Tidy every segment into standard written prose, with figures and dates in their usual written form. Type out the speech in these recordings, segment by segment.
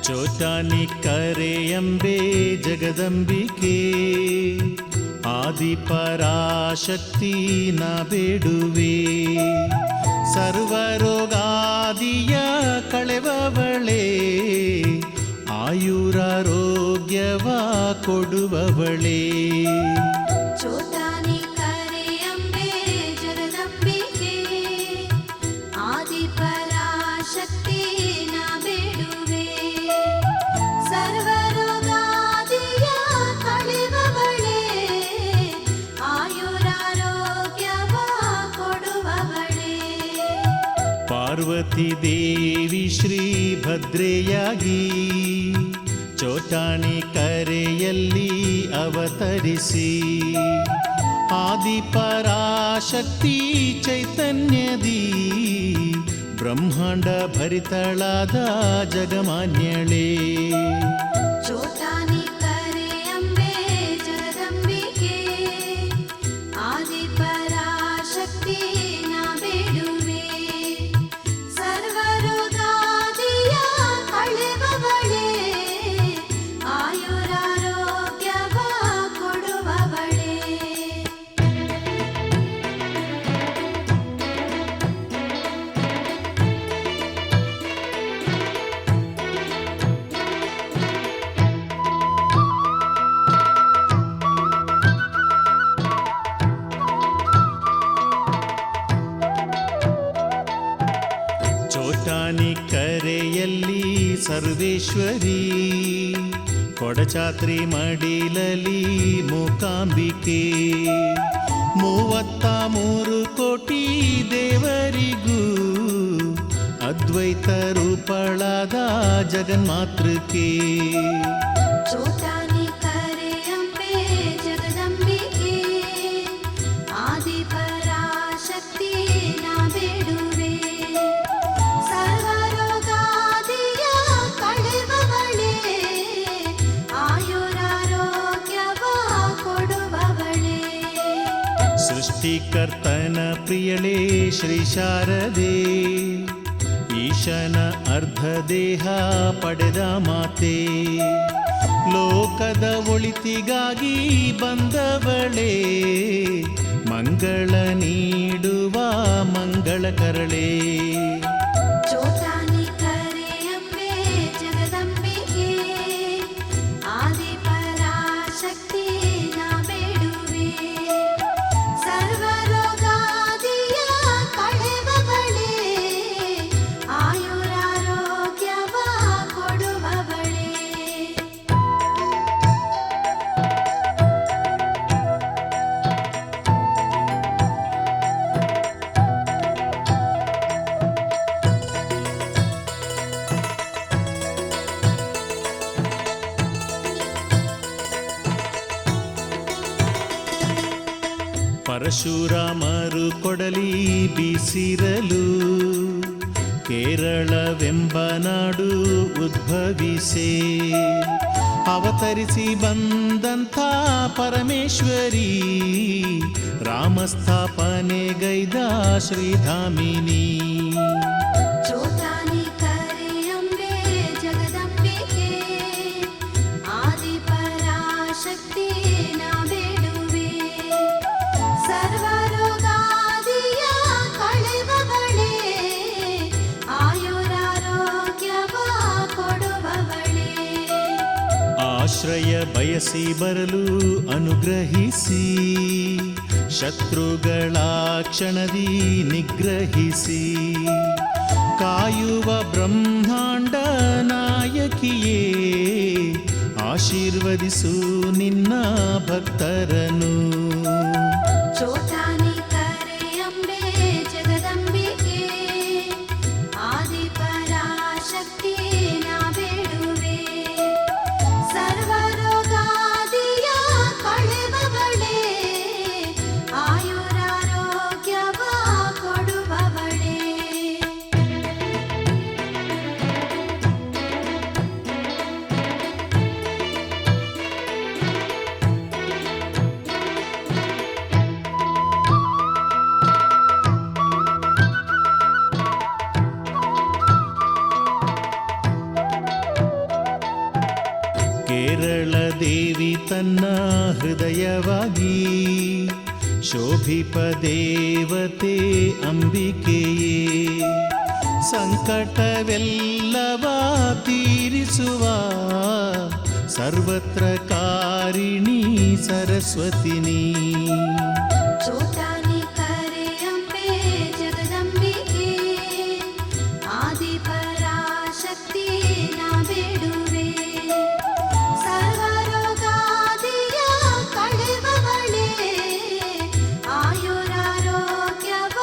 ಚೋಟಾನಿ ಕರೆಯಂಬೆ ಜಗದಂಬಿಕೆ ಆದಿಪರಾಶಕ್ತಿ ನ ಬೇಡುವೆ. ಸರ್ವರೋಗಾದಿಯ ಕಳೆವವಳೆ ಆಯುರಾರೋಗ್ಯವ ಕೊಡುವವಳೆ. ಚೋಟಾನಿ ಕರೆಯಂಬೆ ಜಗದಂಬಿಕೆ ಆದಿಪರಾಶಕ್ತಿ ನ ಬೇಡುವೆ. ಸರ್ವರೋಗಾದಿಯ ಕಳೆವವಳೆ ಆಯುರಾರೋಗ್ಯವ ಕೊಡುವವಳೆ. ಪಾರ್ವತಿ ದೇವಿ ಶ್ರೀ ಭದ್ರೆಯಾಗಿ ಚೋಟಾಣಿ ಕರೆಯಲ್ಲಿ ಅವತರಿಸಿ ಆದಿಪರಾಶಕ್ತಿ ಚೈತನ್ಯದಿ ಬ್ರಹ್ಮಾಂಡ ಭರಿತಳಾದ ಜಗಮಾನ್ಯಳೇ. ಚೋಟಾನಿ ಕರೆಯಂಬೆ ಜಗದಂಬಿಕೆ ಆದಿಪರಾಶಕ್ತಿ ನ ಬೇಡುವೆ. ಸರ್ವರೋಗಾದಿಯ ಕಳೆವವಳೆ ಆಯುರಾರೋಗ್ಯವ ಕೊಡುವವಳೆ. ಚೋಟಾನಿ ಕರೆಯಲ್ಲಿ ಸರ್ವೇಶ್ವರಿ ಕೊಡಚಾತ್ರಿ ಮಡಿಲಲಿ ಮೂಕಾಂಬಿಕೆ 33 ಕೋಟಿ ದೇವರಿಗೂ ಅದ್ವೈತ ರೂಪಳಾದ ಜಗನ್ಮಾತೃಕೆ. ಚೋಟಾನಿ ಕರೆಯಂಬೆ ಜಗದಂಬಿಕೆ ಆದಿಪರಾಶಕ್ತಿ ನ ಬೇಡುವೆ. ಸರ್ವರೋಗಾದಿಯ ಕಳೆವವಳೆ ಆಯುರಾರೋಗ್ಯವ ಕೊಡುವವಳೆ. ಸೃಷ್ಟಿಕರ್ತನ ಪ್ರಿಯಳೇ ಶ್ರೀ ಶಾರದೆ ಈಶನ ಅರ್ಧ ದೇಹ ಪಡೆದ ಮಾತೆ. ಲೋಕದ ಒಳಿತಿಗಾಗಿ ಬಂದವಳೇ ಮಂಗಳ ನೀಡುವ ಮಂಗಳ ಕರಳೆ. ಚೋಟಾನಿ ಕರೆಯಂಬೆ ಜಗದಂಬಿಕೆ ಆದಿಪರಾಶಕ್ತಿ ನ ಬೇಡುವೆ. ಸರ್ವರೋಗಾದಿಯ ಕಳೆವವಳೆ ಆಯುರಾರೋಗ್ಯವ ಕೊಡುವವಳೆ. ಪರಶುರಾಮರು ಕೊಡಲಿ ಬೀಸಿರಲು ಕೇರಳವೆಂಬ ನಾಡು ಉದ್ಭವಿಸೆ ಅವತರಿಸಿ ಬಂದಂಥ ಪರಮೇಶ್ವರಿ ರಾಮಸ್ಥಾಪನೆಗೈದ ಶ್ರೀಧಾಮಿನಿ. ಚೋಟಾನಿ ಕರೆಯಂಬೆ ಜಗದಂಬಿಕೆ ಆದಿಪರಾಶಕ್ತಿ ನ ಬೇಡುವೆ. ಸರ್ವರೋಗಾದಿಯ ಕಳೆವವಳೆ ಆಯುರಾರೋಗ್ಯವ ಕೊಡುವವಳೆ. ಆಶ್ರಯ ಬಯಸಿ ಬರಲು ಅನುಗ್ರಹಿಸಿ ಶತ್ರುಗಳ ಕ್ಷಣದಿ ನಿಗ್ರಹಿಸಿ ಕಾಯುವ ಬ್ರಹ್ಮಾಂಡ ನಾಯಕಿಯೇ ಆಶೀರ್ವದಿಸು ನಿನ್ನ ಭಕ್ತರನು. ಚೋಟಾನಿ ಕರೆಯಂಬೆ ಜಗದಂಬಿಕೆ ಆದಿಪರಾಶಕ್ತಿ ನ ಬೇಡುವೆ. ಸರ್ವರೋಗಾದಿಯ ಕಳೆವವಳೆ ಆಯುರಾರೋಗ್ಯವ ಕೊಡುವವಳೆ. ಹೇರಳ ದೇವಿ ತನ್ನ ಹೃದಯವಾಗಿ ಶೋಭಿಪ ದೇವತೆ ಅಂಬಿಕೆಯೇ ಸಂಕಟವೆಲ್ಲವ ತೀರಿಸುವ ಸರ್ವತ್ರ ಕಾರಿಣಿ ಸರಸ್ವತಿನಿ ಚೋಟಾನಿ ಕರೆ ಅಂಬೆ ಜಗದಂಬಿಕೆ ಆದಿಪರಾಶಕ್ತಿ ನಾ ಬೇಡುವೆ ಸರ್ವರೋಗಾದಿಯ ಕಳೆಬವಳೆ ಆಯುರಾರೋಗ್ಯವ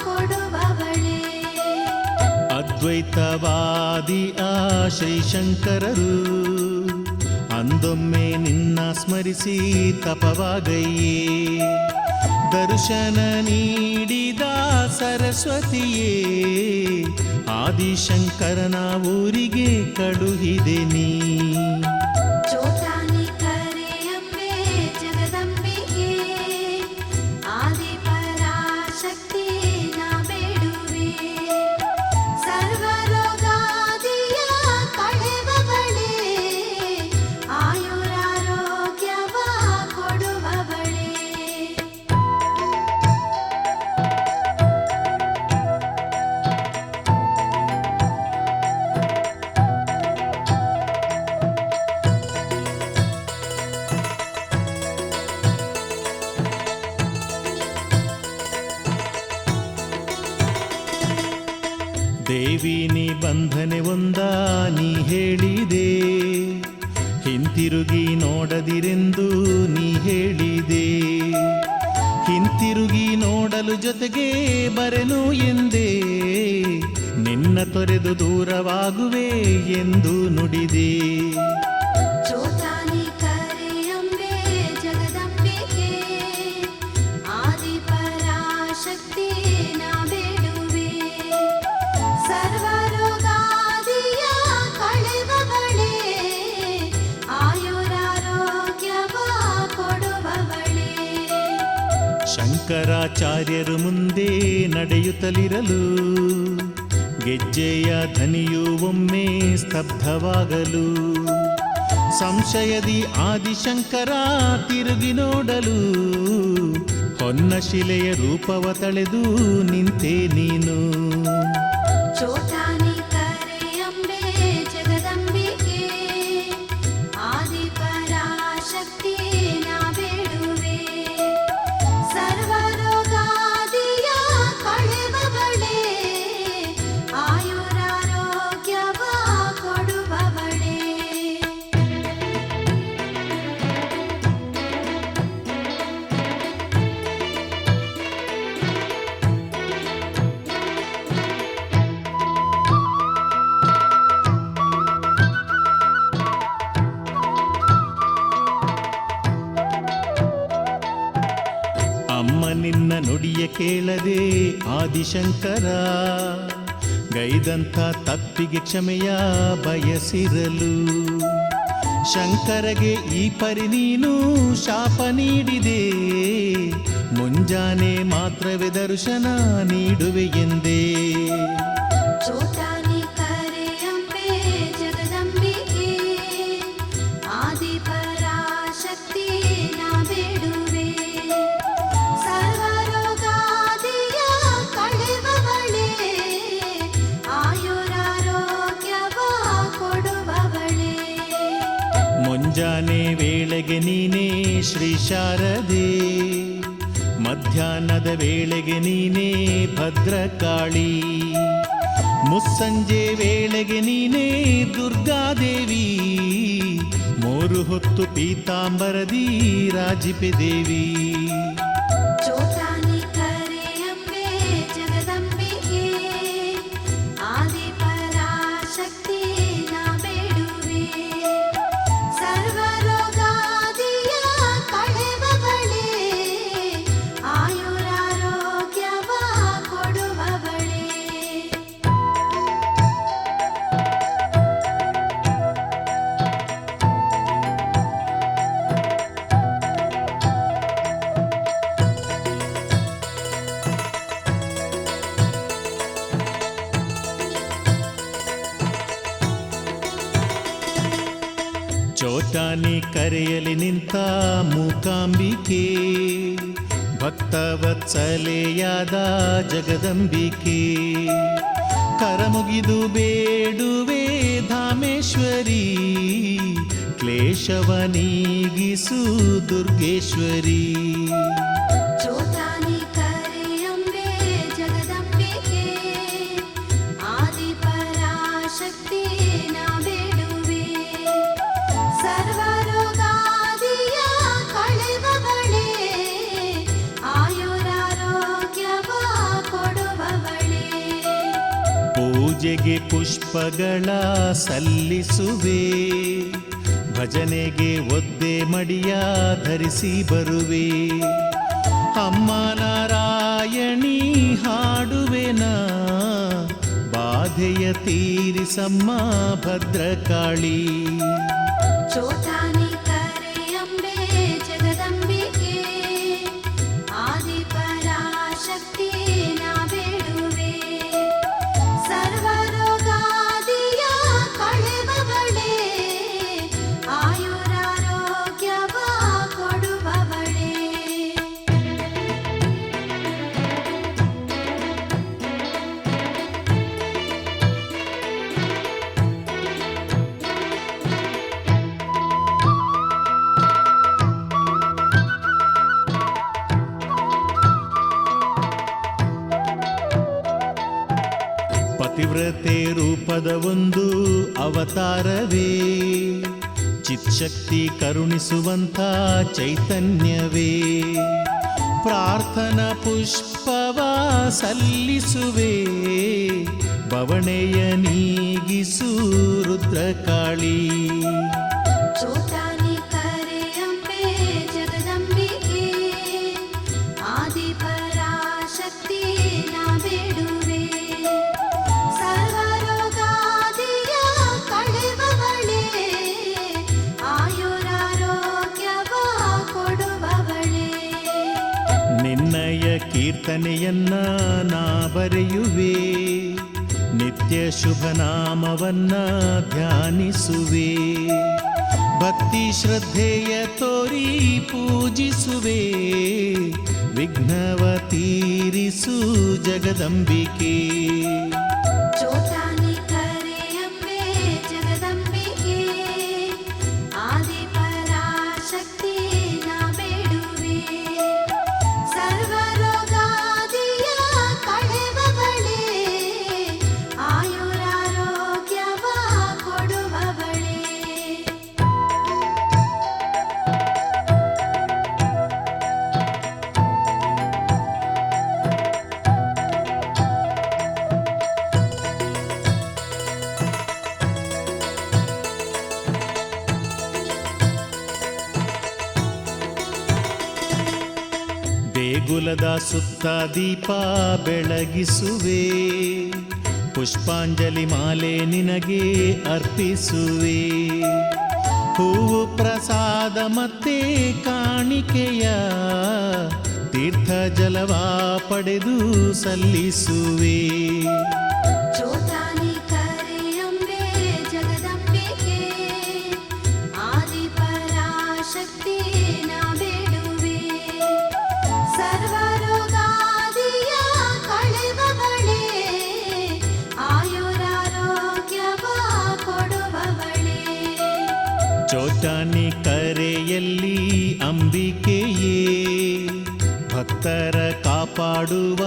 ಕೊಡುವವಳೆ ಅದ್ವೈತವಾದಿ ಆ ಶ್ರೀಶಂಕರರು ಅಂದೊಮ್ಮೆ ನಿನ್ನ ಸ್ಮರಿಸಿ ತಪವಾಗಯ್ಯೇ ದರ್ಶನ ನೀಡಿದ ಸರಸ್ವತಿಯೇ ಆದಿಶಂಕರನ ಊರಿಗೆ ಕಳುಹಿದೆ ನೀ ಚೋಟಾನಿ ಕರೆ ಅಂಬೆ ಜಗದಂಬಿಕೆ ಆದಿಪರಾಶಕ್ತಿ ನಾ ಬೇಡುವೆ ಸರ್ವರೋಗಾದಿಯ ಕಳೆಬವಳೆ ಆಯುರಾರೋಗ್ಯವ ಕೊಡುವವಳೆ ದೇವಿ ನಿಬಂಧನೆ ಒಂದ ನೀ ಹೇಳಿದೆ ಹಿಂತಿರುಗಿ ನೋಡದಿರೆಂದು ನೀ ಹೇಳಿದೆ ಹಿಂತಿರುಗಿ ನೋಡಲು ಜೊತೆಗೆ ಬರೆನು ಎಂದೇ ನಿನ್ನ ತೊರೆದು ದೂರವಾಗುವೆ ಎಂದು ನುಡಿದೆ ಚೋಟಾನಿ ಕರೆ ಅಂಬೆ ಜಗದಂಬಿಕೆ ಆದಿಪರಾಶಕ್ತಿ ನಾ ಬೇಡುವೆ ಸರ್ವರೋಗಾದಿಯ ಕಳೆಬವಳೆ ಆಯುರಾರೋಗ್ಯವ ಕೊಡುವವಳೆ ಶಂಕರಾಚಾರ್ಯರು ಮುಂದೆ ನಡೆಯುತ್ತಲಿರಲು ಗೆಜ್ಜೆಯ ಧನಿಯು ಒಮ್ಮೆ ಸ್ತಬ್ಧವಾಗಲು ಸಂಶಯದಿ ಆದಿಶಂಕರ ತಿರುಗಿ ನೋಡಲು ಹೊನ್ನ ಶಿಲೆಯ ರೂಪವ ತಳೆದು ನಿಂತೆ ನೀನು ಚೋಟಾನಿ ಕರೆ ಅಂಬೆ ಜಗದಂಬಿಕೆ ಆದಿಪರಾಶಕ್ತಿ ನಾ ಬೇಡುವೆ ಸರ್ವರೋಗಾದಿಯ ಕಳೆಬವಳೆ ಆಯುರಾರೋಗ್ಯವ ಕೊಡುವವಳೆ ಅಮ್ಮ ನಿನ್ನ ನುಡಿಯ ಕೇಳದೆ ಆದಿಶಂಕರ ಗೈದಂಥ ತಪ್ಪಿಗೆ ಕ್ಷಮೆಯ ಬಯಸಿರಲು ಶಂಕರಗೆ ಈ ಪರಿ ನೀನು ಶಾಪ ನೀಡಿದೆ ಮುಂಜಾನೆ ಮಾತ್ರವೇ ದರ್ಶನ ನೀಡುವೆ ಎಂದೇ ಚೋಟಾನಿ ಕರೆ ಅಂಬೆ ಜಗದಂಬಿಕೆ ಆದಿಪರಾಶಕ್ತಿ ನಾ ಬೇಡುವೆ ಸರ್ವರೋಗಾದಿಯ ಕಳೆಬವಳೆ ಆಯುರಾರೋಗ್ಯವ ಕೊಡುವವಳೆ ಮುಂಜಾನೆ ವೇಳೆಗೆ ನೀನೇ ಶ್ರೀ ಶಾರದೆ ಮಧ್ಯಾಹ್ನದ ವೇಳೆಗೆ ನೀನೇ ಭದ್ರಕಾಳಿ ಮುಸ್ಸಂಜೆ ವೇಳೆಗೆ ನೀನೇ ದುರ್ಗಾದೇವಿ ಮೂರು ಹೊತ್ತು ಪೀತಾಂಬರದಿ ರಾಜಿಪೆ ದೇವಿ ಚೋಟಾನಿ ಕರೆ ಅಂಬೆ ಜಗದಂಬಿಕೆ ಆದಿಪರಾಶಕ್ತಿ ನಾ ಬೇಡುವೆ ಸರ್ವರೋಗಾದಿಯ ಕಳೆಬವಳೆ ಆಯುರಾರೋಗ್ಯವ ಕೊಡುವವಳೆ ಚೋಟಾನಿ ಕರೆಯಲಿ ನಿಂತ ಮೂಕಾಂಬಿಕೆ, ಭಕ್ತವತ್ಸಲೆಯಾದ ಜಗದಂಬಿಕೆ. ಕರಮುಗಿದು ಬೇಡುವೆ ಧಾಮೇಶ್ವರಿ, ಕ್ಲೇಶವ ನೀಗಿಸು ದುರ್ಗೇಶ್ವರಿ. ಚೋಟಾನಿ ಕರೆಯಂಬೆ ಜಗದಂಬಿಕೆ, ಆದಿಪರಾಶಕ್ತಿ ನಾ ಬೇಡುವೆ. ಸರ್ವರೋಗಾದಿಯ ಕಳೆವವಳೆ, ಆಯುರಾರೋಗ್ಯವ ಕೊಡುವವಳೆ. ಪೂಜೆಗೆ ಪುಷ್ಪಗಳ ಸಲ್ಲಿಸುವೆ, ಭಜನೆಗೆ ಒದ್ದೆ ಮಡಿಯ ಧರಿಸಿ ಬರುವೆ. ಅಮ್ಮ ನಾರಾಯಣಿ ಹಾಡುವೆನ, ಬಾಧೆಯ ತೀರಿಸಮ್ಮ ಭದ್ರಕಾಳಿ. ಚೋಟಾನಿ ಕರೆಯಂಬೆ ಜಗದಂಬಿಕೆ, ಆದಿಪರಾಶಕ್ತಿ ನಾ ಬೇಡುವೆ. ಸರ್ವರೋಗಾದಿಯ ಕಳೆವವಳೆ, ಆಯುರಾರೋಗ್ಯವ ಕೊಡುವವಳೆ. ಪತಿವ್ರತೆ ರೂಪದ ಒಂದು ಅವತಾರವೇ, ಚಿತ್ಶಕ್ತಿ ಕರುಣಿಸುವಂಥ ಚೈತನ್ಯವೇ. ಪ್ರಾರ್ಥನಾ ಪುಷ್ಪವ ಸಲ್ಲಿಸುವೆ, ಬವಣೆಯ ನೀಗಿಸು ರುದ್ರಕಾಳಿ. ಚೋಟಾನಿ ಕರೆಯಂಬೆ ಜಗದಂಬಿಕೆ, ಆದಿಪರಾಶಕ್ತಿ ನಾ ಬೇಡುವೆ. ಸರ್ವರೋಗಾದಿಯ ಕಳೆವವಳೆ, ಆಯುರಾರೋಗ್ಯವ ಕೊಡುವವಳೆ. ನಿನ್ನಯ ಕೀರ್ತನೆಯನ್ನ ನಾ ಬರೆಯುವೆ, ನಿತ್ಯ ಶುಭನಾಮವನ್ನ ಧ್ಯಾನಿಸುವೆ. ಭಕ್ತಿ ಶ್ರದ್ಧೆಯ ತೋರಿ ಪೂಜಿಸುವೆ, ವಿಘ್ನವ ತೀರಿಸು ಜಗದಂಬಿಕೆ. ಚೋಟಾನಿ ಕರೆಯಂಬೆ ಜಗದಂಬಿಕೆ, ಆದಿಪರಾಶಕ್ತಿ ನಾ ಬೇಡುವೆ. ಸರ್ವರೋಗಾದಿಯ ಕಳೆವವಳೆ, ಆಯುರಾರೋಗ್ಯವ ಕೊಡುವವಳೆ. ದೇಗುಲದ ಸುತ್ತ ದೀಪ ಬೆಳಗಿಸುವೆ, ಪುಷ್ಪಾಂಜಲಿ ಮಾಲೆ ನಿನಗೆ ಅರ್ಪಿಸುವೆ. ಹೂವು ಪ್ರಸಾದ ಮತ್ತೆ ಕಾಣಿಕೆಯ, ತೀರ್ಥ ಜಲವ ಪಡೆದು ಸಲ್ಲಿಸುವೆ. ಚೋಟಾನಿ ಕರೆಯಂಬೆ ಜಗದಂಬಿಕೆ, ಆದಿಪರಾಶಕ್ತಿ ನಾ ಬೇಡುವೆ. ಸರ್ವರೋಗಾದಿಯ ಕಳೆವವಳೆ, ಆಯುರಾರೋಗ್ಯವ ಕೊಡುವವಳೆ. ಚೋಟಾನಿ ಕರೆಯಲ್ಲಿ ಅಂಬಿಕೆಯೇ, ಭಕ್ತರ ಕಾಪಾಡುವ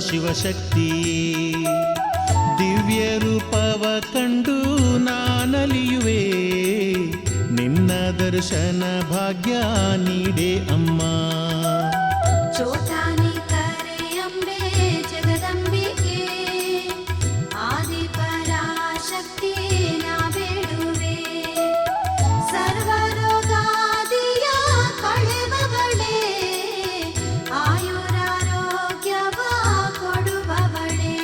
ಶಿವಶಕ್ತಿಯೇ. ದಿವ್ಯ ರೂಪವ ಕಂಡು ನಾನಲಿಯುವೆ, ನಿನ್ನ ದರ್ಶನ ಭಾಗ್ಯ ನೀಡೆ ಅಮ್ಮ. ಚೋಟಾನಿ ಕರೆಯಂಬೆ ಜಗದಂಬಿಕೆ, ಆದಿಪರಾಶಕ್ತಿ ನಾ ಬೇಡುವೆ. ಸರ್ವರೋಗಾದಿಯ ಕಳೆವವಳೆ, ಆಯುರಾರೋಗ್ಯವ ಕೊಡುವವಳೆ.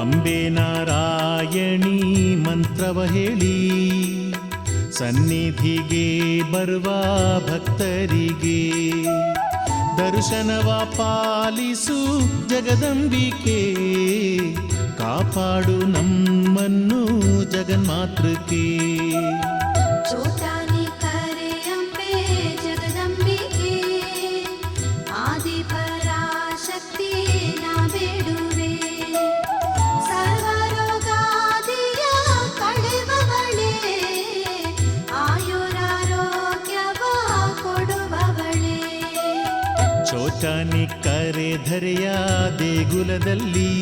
ಅಂಬೆ ನಾರಾಯಣಿ ಮಂತ್ರವ ಹೇಳಿ ಸನ್ನಿಧಿಗೆ ಬರುವ ಭಕ್ತರಿಗೆ ದರ್ಶನವ ಪಾಲಿಸು ಜಗದಂಬಿಕೆ, ಕಾಪಾಡು ನಮ್ಮನ್ನು ಜಗನ್ಮಾತೃಕೆ. ಚೋಟಾನಿ ಕರೆ ಅಂಬೆ ಜಗದಂಬಿಕೆ, ಆದಿಪರಾಶಕ್ತಿ ನಾ ಬೇಡುವೆ. ಸರ್ವರೋಗಾದಿಯ ಕಳೆಬವಳೆ, ಆಯುರಾರೋಗ್ಯವ ಕೊಡುವವಳೆ. ಚೋಟಾನಿ ಕರೆ ಧರೆಯ ದೇಗುಲದಲ್ಲಿ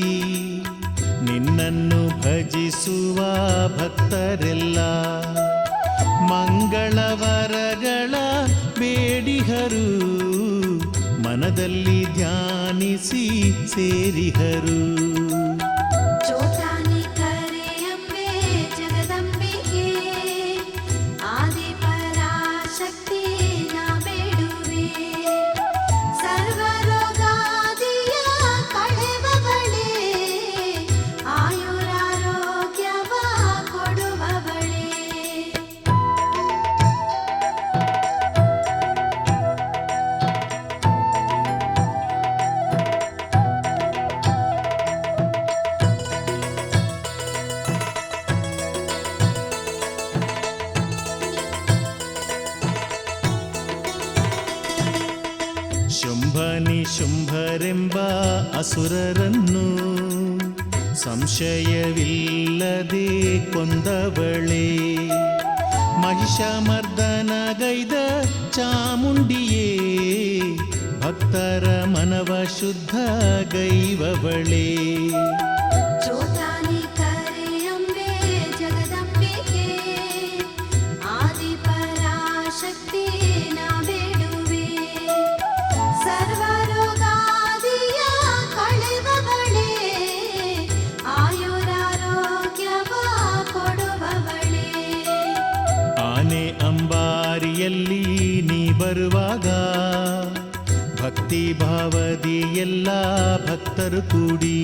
ನಿನ್ನನ್ನು ಭಜಿಸುವ ಭಕ್ತರೆಲ್ಲ ಮಂಗಳವರಗಳ ಬೇಡಿಹರು, ಮನದಲ್ಲಿ ಧ್ಯಾನಿಸಿ ಸೇರಿಹರು. ಚೋಟಾನಿ ಕರೆ ಅಂಬೆ ಜಗದಂಬಿಕೆ, ಆದಿಪರಾಶಕ್ತಿ ನಾ ಬೇಡುವೆ. ಸರ್ವರೋಗಾದಿಯ ಕಳೆಬವಳೆ, ಆಯುರಾರೋಗ್ಯವ ಕೊಡುವವಳೆ. ಶುಂಭನಿ ಶುಂಭರೆಂಬ ಅಸುರರನ್ನು ಸಂಶಯವಿಲ್ಲದೆ ಕೊಂದವಳೆ, ಮಹಿಷಮರ್ದನಗೈದ ಚಾಮುಂಡಿಯೇ ಭಕ್ತರ ಮನವ ಶುದ್ಧ ಗೈವವಳೆ. ಚೋಟಾನಿ ಕರೆ ಅಂಬೆ ಜಗದಂಬಿಕೆ, ಆದಿಪರಾಶಕ್ತಿ ನಾ ಬೇಡುವೆ. ಸರ್ವರೋಗಾದಿಯ ಕಳೆಬವಳೆ, ಆಯುರಾರೋಗ್ಯವ ಕೊಡುವವಳೆ. ಆನೆ ಅಂಬಾರಿಯಲ್ಲಿ ನೀ ಬರುವಾಗ ಭಕ್ತಿ ಭಾವದಿ ಎಲ್ಲ ಭಕ್ತರು ಕೂಡಿ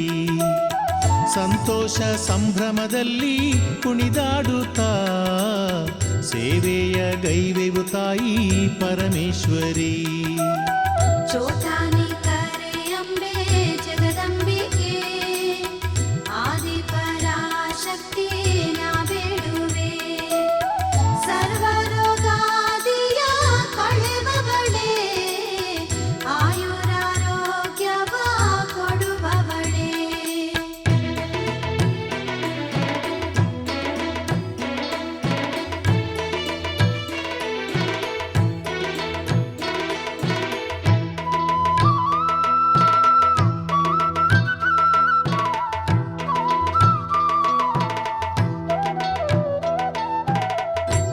ಸಂತೋಷ ಸಂಭ್ರಮದಲ್ಲಿ ಕುಣಿದಾಡುತ್ತಾ ಸೇವೆಯ ಗೈವೆವು ತಾಯಿ ಪರಮೇಶ್ವರಿ. ಚೋಟಾನಿ ಕರೆ ಅಂಬೆ ಜಗದಂಬಿಕೆ, ಆದಿಪರಾಶಕ್ತಿ ನಾ ಬೇಡುವೆ. ಸರ್ವರೋಗಾದಿಯ ಕಳೆಬವಳೆ, ಆಯುರಾರೋಗ್ಯವ ಕೊಡುವವಳೆ.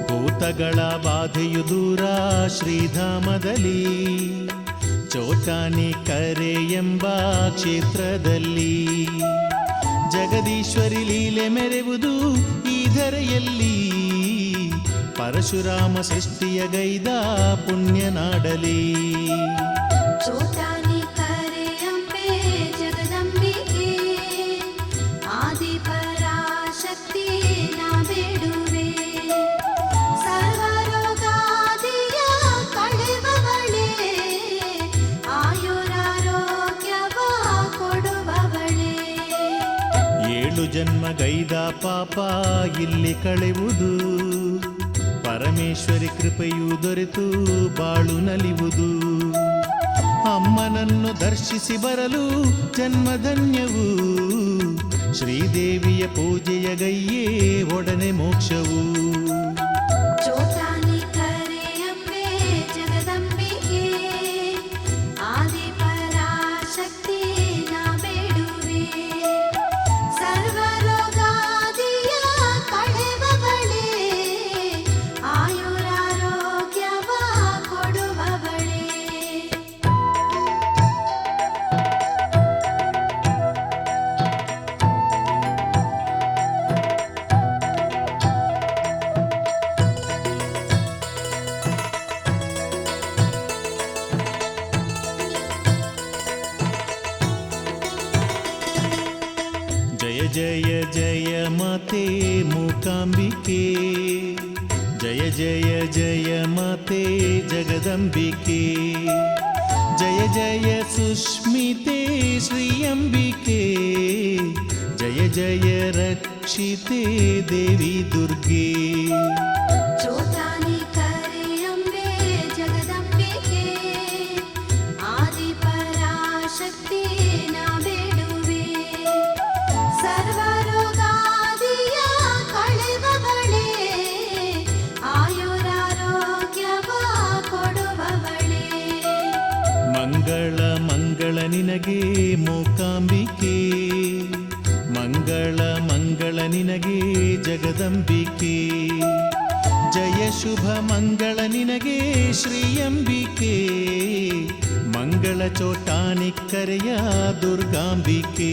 ಭೂತಗಳ ಬಾಧೆಯು ದೂರ ಶ್ರೀಧಾಮದಲ್ಲಿ, ಚೋಟಾನಿ ಕರೆ ಎಂಬ ಕ್ಷೇತ್ರದಲ್ಲಿ ಜಗದೀಶ್ವರಿ ಲೀಲೆ ಮೆರೆವುದು ಈ ಧರೆಯಲ್ಲಿ. ಪರಶುರಾಮ ಸೃಷ್ಟಿಯ ಗೈದ ಪುಣ್ಯನಾಡಲಿ. ಚೋಟಾನಿ ಕರೆ ಅಂಬೆ ಜಗದಂಬಿಕೆ, ಆದಿಪರಾಶಕ್ತಿ ನಾ ಬೇಡುವೆ. ಸರ್ವರೋಗಾದಿಯ ಕಳೆಬವಳೆ, ಆಯುರಾರೋಗ್ಯವ ಕೊಡುವವಳೆ. 7 ಜನ್ಮ ಗೈದ ಪಾಪ ಇಲ್ಲಿ ಕಳೆಯುವುದು, ಪರಮೇಶ್ವರಿ ಕೃಪೆಯು ದೊರೆತು ಬಾಳು ನಲಿಯುವುದು. ಅಮ್ಮನನ್ನು ದರ್ಶಿಸಿ ಬರಲು ಜನ್ಮಧನ್ಯವು, ಶ್ರೀದೇವಿಯ ಪೂಜೆಯ ಗೈಯೇ ಒಡನೆ ಮೋಕ್ಷವು. ಚೋಟಾನಿ ಕರೆ ಅಂಬೆ ಜಗದಂಬಿಕೆ, ಆದಿಪರಾಶಕ್ತಿ ನಾ ಬೇಡುವೆ. ಸರ್ವರೋಗಾದಿಯ ಕಳೆಬವಳೆ, ಆಯುರಾರೋಗ್ಯವ ಕೊಡುವವಳೆ. ಜಯ ಜಯ ಜಯ ಮಾತೆ ಮೂಕಾಂಬಿಕೆ, ಜಯ ಜಯ ಜಯ ಮಾತೆ ಜಗದಂಬಿಕೆ, ಜಯ ಜಯ ಸುಷ್ಮಿತೆ ಶ್ರೀಯಂಬಿಕೆ, ಜಯ ಜಯ ರಕ್ಷಿತೆ ದೇವಿ ದುರ್ಗೆ. ಚೋಟಾನಿ ಕರೆ ಅಂಬೆ ಜಗದಂಬಿಕೆ, ಆದಿ ಪರಾಶಕ್ತಿ ನಾ ಬೇಡುವೆ. ಸರ್ವರೋಗಾದಿಯ ಕಳೆಬವಳೆ, ಆಯುರಾರೋಗ್ಯವ ಕೊಡುವವಳೆ. ಮಂಗಳ ಮಂಗಳ ನಿನಗೆ ಮೂಕಾಂಬಿಕೆ, ಮಂಗಳ ಮಂಗಳ ನಿನಗೆ ಜಗದಂಬಿಕೆ, ಜಯ ಶುಭ ಮಂಗಳ ನಿನಗೆ ಶ್ರೀಯಂಬಿಕೆ, ಮಂಗಳ ಚೋಟಾನಿಕ್ಕರೆಯ ದುರ್ಗಾಂಬಿಕೆ.